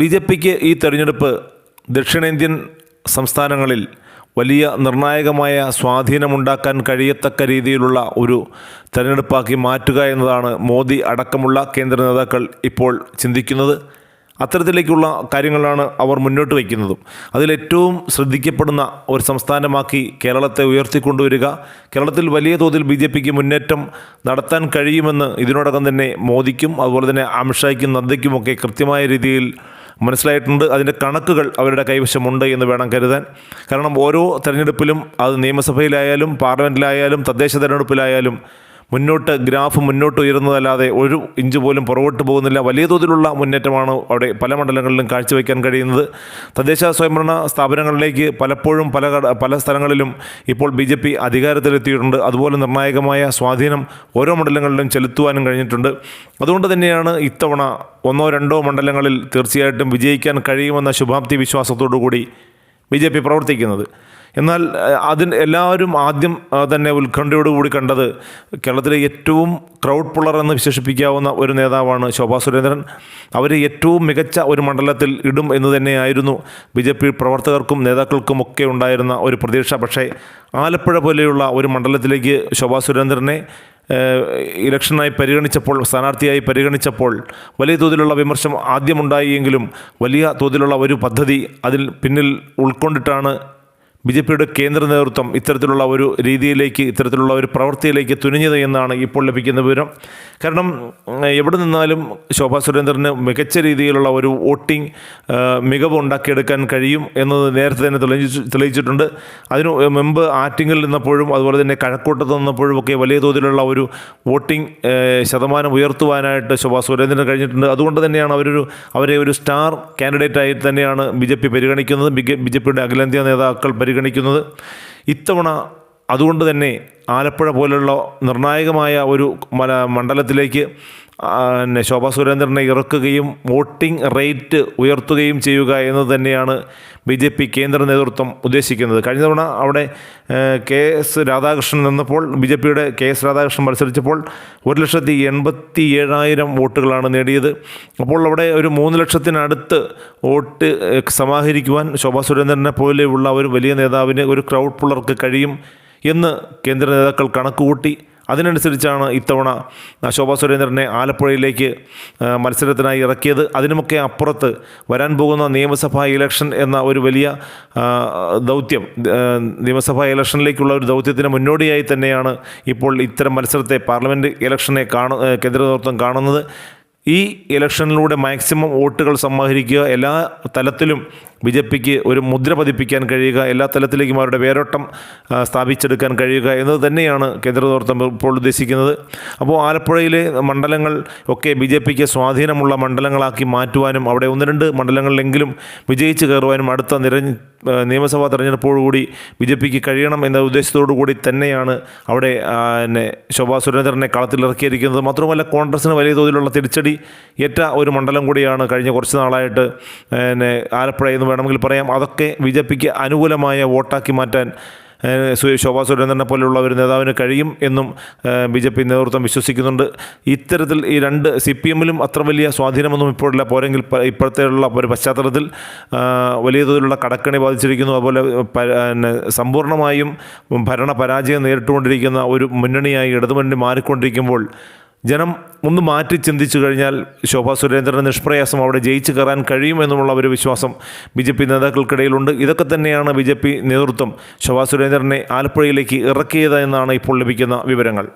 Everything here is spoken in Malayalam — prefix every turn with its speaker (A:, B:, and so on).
A: ബി ജെ പിക്ക് ഈ തെരഞ്ഞെടുപ്പ് ദക്ഷിണേന്ത്യൻ സംസ്ഥാനങ്ങളിൽ വലിയ നിർണായകമായ സ്വാധീനമുണ്ടാക്കാൻ കഴിയത്തക്ക രീതിയിലുള്ള ഒരു തെരഞ്ഞെടുപ്പാക്കി മാറ്റുക എന്നതാണ് മോദി അടക്കമുള്ള കേന്ദ്ര നേതാക്കൾ ഇപ്പോൾ ചിന്തിക്കുന്നത്. അത്തരത്തിലേക്കുള്ള കാര്യങ്ങളാണ് അവർ മുന്നോട്ട് വയ്ക്കുന്നതും. അതിലേറ്റവും ശ്രദ്ധിക്കപ്പെടുന്ന ഒരു സംസ്ഥാനമാക്കി കേരളത്തെ ഉയർത്തിക്കൊണ്ടുവരിക, കേരളത്തിൽ വലിയ തോതിൽ ബി ജെ പിക്ക് മുന്നേറ്റം നടത്താൻ കഴിയുമെന്ന് ഇതിനോടകം തന്നെ മോദിക്കും അതുപോലെ തന്നെ അമിത്ഷായ്ക്കും നദ്ദയ്ക്കുമൊക്കെ കൃത്യമായ രീതിയിൽ മനസ്സിലായിട്ടുണ്ട്. അതിൻ്റെ കണക്കുകൾ അവരുടെ കൈവശമുണ്ട് എന്ന് വേണം കരുതാൻ. കാരണം ഓരോ തെരഞ്ഞെടുപ്പിലും, അത് നിയമസഭയിലായാലും പാർലമെൻറ്റിലായാലും തദ്ദേശ തെരഞ്ഞെടുപ്പിലായാലും ഗ്രാഫ് മുന്നോട്ട് ഉയരുന്നതല്ലാതെ ഒരു ഇഞ്ച് പോലും പുറകോട്ട് പോകുന്നില്ല. വലിയ തോതിലുള്ള മുന്നേറ്റമാണ് അവിടെ പല മണ്ഡലങ്ങളിലും കാഴ്ചവെക്കാൻ കഴിയുന്നത്. തദ്ദേശ സ്വയംഭരണ സ്ഥാപനങ്ങളിലേക്ക് പലപ്പോഴും പല സ്ഥലങ്ങളിലും ഇപ്പോൾ ബി ജെ പി അധികാരത്തിലെത്തിയിട്ടുണ്ട്. അതുപോലെ നിർണായകമായ സ്വാധീനം ഓരോ മണ്ഡലങ്ങളിലും ചെലുത്തുവാനും കഴിഞ്ഞിട്ടുണ്ട്. അതുകൊണ്ട് തന്നെയാണ് ഇത്തവണ ഒന്നോ രണ്ടോ മണ്ഡലങ്ങളിൽ തീർച്ചയായിട്ടും വിജയിക്കാൻ കഴിയുമെന്ന ശുഭാപ്തി വിശ്വാസത്തോടു കൂടി ബി ജെ പി പ്രവർത്തിക്കുന്നത്. എന്നാൽ എല്ലാവരും ആദ്യം തന്നെ ഉത്കണ്ഠയോടുകൂടി കണ്ടത് കേരളത്തിലെ ഏറ്റവും ക്രൗഡ് പുള്ളർ എന്ന് വിശേഷിപ്പിക്കാവുന്ന ഒരു നേതാവാണ് ശോഭാ സുരേന്ദ്രൻ. അവർ ഏറ്റവും മികച്ച ഒരു മണ്ഡലത്തിൽ ഇടും എന്ന് തന്നെയായിരുന്നു ബി ജെ പി പ്രവർത്തകർക്കും നേതാക്കൾക്കുമൊക്കെ ഉണ്ടായിരുന്ന ഒരു പ്രതീക്ഷ. പക്ഷേ ആലപ്പുഴ പോലെയുള്ള ഒരു മണ്ഡലത്തിലേക്ക് ശോഭാ സുരേന്ദ്രനെ സ്ഥാനാർത്ഥിയായി പരിഗണിച്ചപ്പോൾ വലിയ തോതിലുള്ള വിമർശനം ആദ്യമുണ്ടായെങ്കിലും വലിയ തോതിലുള്ള ഒരു പദ്ധതി അതിൽ പിന്നിൽ ഉൾക്കൊണ്ടിട്ടാണ് ബി ജെ പിയുടെ കേന്ദ്ര നേതൃത്വം ഇത്തരത്തിലുള്ള ഒരു രീതിയിലേക്ക്, ഇത്തരത്തിലുള്ള ഒരു പ്രവൃത്തിയിലേക്ക് തുനിഞ്ഞത് എന്നാണ് ഇപ്പോൾ ലഭിക്കുന്ന വിവരം. കാരണം എവിടെ നിന്നാലും ശോഭാ സുരേന്ദ്രന് മികച്ച രീതിയിലുള്ള ഒരു വോട്ടിംഗ് മികവ് ഉണ്ടാക്കിയെടുക്കാൻ കഴിയും എന്നത് നേരത്തെ തന്നെ തെളിയിച്ചിട്ടുണ്ട്. അതിനു മുമ്പ് ആറ്റിങ്ങിൽ നിന്നപ്പോഴും അതുപോലെ തന്നെ കഴക്കൂട്ടത്ത് നിന്നപ്പോഴും ഒക്കെ വലിയ തോതിലുള്ള ഒരു വോട്ടിംഗ് ശതമാനം ഉയർത്തുവാനായിട്ട് ശോഭാ സുരേന്ദ്രന് കഴിഞ്ഞിട്ടുണ്ട്. അതുകൊണ്ട് തന്നെയാണ് അവരെ ഒരു സ്റ്റാർ കാൻഡിഡേറ്റായി തന്നെയാണ് ബി ജെ പി പരിഗണിക്കുന്നത്, ബി ജെ പിയുടെ അഖിലേന്ത്യാ നേതാക്കൾ പരിഗണിക്കുന്നത്. ഇത്തവണ അതുകൊണ്ട് തന്നെ ആലപ്പുഴ പോലുള്ള നിർണായകമായ ഒരു മണ്ഡലത്തിലേക്ക് ശോഭാ സുരേന്ദ്രനെ ഇറക്കുകയും വോട്ടിംഗ് റേറ്റ് ഉയർത്തുകയും ചെയ്യുക എന്നത് തന്നെയാണ് ബി ജെ പി കേന്ദ്ര നേതൃത്വം ഉദ്ദേശിക്കുന്നത്. കഴിഞ്ഞ തവണ അവിടെ കെ എസ് രാധാകൃഷ്ണൻ നിന്നപ്പോൾ, ബി ജെ പിയുടെ കെ എസ് രാധാകൃഷ്ണൻ മത്സരിച്ചപ്പോൾ 1,87,000 വോട്ടുകളാണ് നേടിയത്. അപ്പോൾ അവിടെ ഒരു 3 ലക്ഷത്തിനടുത്ത് വോട്ട് സമാഹരിക്കുവാൻ ശോഭാ സുരേന്ദ്രനെ പോലെയുള്ള ഒരു വലിയ നേതാവിന്, ഒരു ക്രൗഡ് പുള്ളർക്ക് കഴിയും എന്ന് കേന്ദ്ര നേതാക്കൾ കണക്കുകൂട്ടി. അതിനനുസരിച്ചാണ് ഇത്തവണ ശോഭാ സുരേന്ദ്രനെ ആലപ്പുഴയിലേക്ക് മത്സരത്തിനായി ഇറക്കിയത്. അതിനുമൊക്കെ അപ്പുറത്ത് വരാൻ പോകുന്ന നിയമസഭാ ഇലക്ഷൻ എന്ന ഒരു വലിയ ദൗത്യം, നിയമസഭാ ഇലക്ഷനിലേക്കുള്ള ഒരു ദൗത്യത്തിന് മുന്നോടിയായി തന്നെയാണ് ഇപ്പോൾ ഇത്തരം മത്സരത്തെ, പാർലമെൻറ്റ് ഇലക്ഷനെ കേന്ദ്ര നേതൃത്വം കാണുന്നത്. ഈ ഇലക്ഷനിലൂടെ മാക്സിമം വോട്ടുകൾ സമാഹരിക്കുക, എല്ലാ തലത്തിലും ബി ജെ പിക്ക് ഒരു മുദ്ര പതിപ്പിക്കാൻ കഴിയുക, എല്ലാ തലത്തിലേക്കും അവരുടെ വേരോട്ടം സ്ഥാപിച്ചെടുക്കാൻ കഴിയുക എന്നത് തന്നെയാണ് കേന്ദ്ര നേതൃത്വം ഇപ്പോൾ ഉദ്ദേശിക്കുന്നത്. അപ്പോൾ ആലപ്പുഴയിലെ മണ്ഡലങ്ങൾ ഒക്കെ ബി ജെ പിക്ക് സ്വാധീനമുള്ള മണ്ഡലങ്ങളാക്കി മാറ്റുവാനും അവിടെ 1-2 മണ്ഡലങ്ങളിലെങ്കിലും വിജയിച്ച് കയറുവാനും അടുത്ത നിയമസഭാ തെരഞ്ഞെടുപ്പോടുകൂടി ബി ജെ പിക്ക് കഴിയണം എന്ന ഉദ്ദേശത്തോടു കൂടി തന്നെയാണ് അവിടെ ശോഭാ സുരേന്ദ്രനെ കളത്തിലിറക്കിയിരിക്കുന്നത്. മാത്രമല്ല കോൺഗ്രസിന് വലിയ തോതിലുള്ള തിരിച്ചടി ഏറ്റ ഒരു മണ്ഡലം കൂടിയാണ് കഴിഞ്ഞ കുറച്ച് നാളായിട്ട് ആലപ്പുഴ എന്ന് വേണമെങ്കിൽ പറയാം. അതൊക്കെ ബി ജെ പിക്ക് അനുകൂലമായ വോട്ടാക്കി മാറ്റാൻ ശോഭാ സുരേന്ദ്രനെ പോലെയുള്ള ഒരു നേതാവിന് കഴിയും എന്നും ബി ജെ പി നേതൃത്വം വിശ്വസിക്കുന്നുണ്ട്. ഇത്തരത്തിൽ ഈ രണ്ട് CPM-ലും അത്ര വലിയ സ്വാധീനമൊന്നും ഇപ്പോഴില്ല. പോരെങ്കിൽ ഇപ്പോഴത്തെയുള്ള ഒരു പശ്ചാത്തലത്തിൽ വലിയ തോതിലുള്ള കടക്കണി ബാധിച്ചിരിക്കുന്നു. അതുപോലെ സമ്പൂർണ്ണമായും ഭരണ പരാജയം നേരിട്ടുകൊണ്ടിരിക്കുന്ന ഒരു മുന്നണിയായി ഇടതുമുന്നണി മാറിക്കൊണ്ടിരിക്കുമ്പോൾ ജനം ഒന്ന് മാറ്റി ചിന്തിച്ചു കഴിഞ്ഞാൽ ശോഭാ സുരേന്ദ്രന് നിഷ്പ്രയാസം അവിടെ ജയിച്ചു കയറാൻ കഴിയുമെന്നുള്ള ഒരു വിശ്വാസം ബി ജെ പി നേതാക്കൾക്കിടയിലുണ്ട്. ഇതൊക്കെ തന്നെയാണ് ബി ജെ പി നേതൃത്വം ശോഭാ സുരേന്ദ്രനെ ആലപ്പുഴയിലേക്ക് ഇറക്കിയത് എന്നാണ് ഇപ്പോൾ ലഭിക്കുന്ന വിവരങ്ങൾ.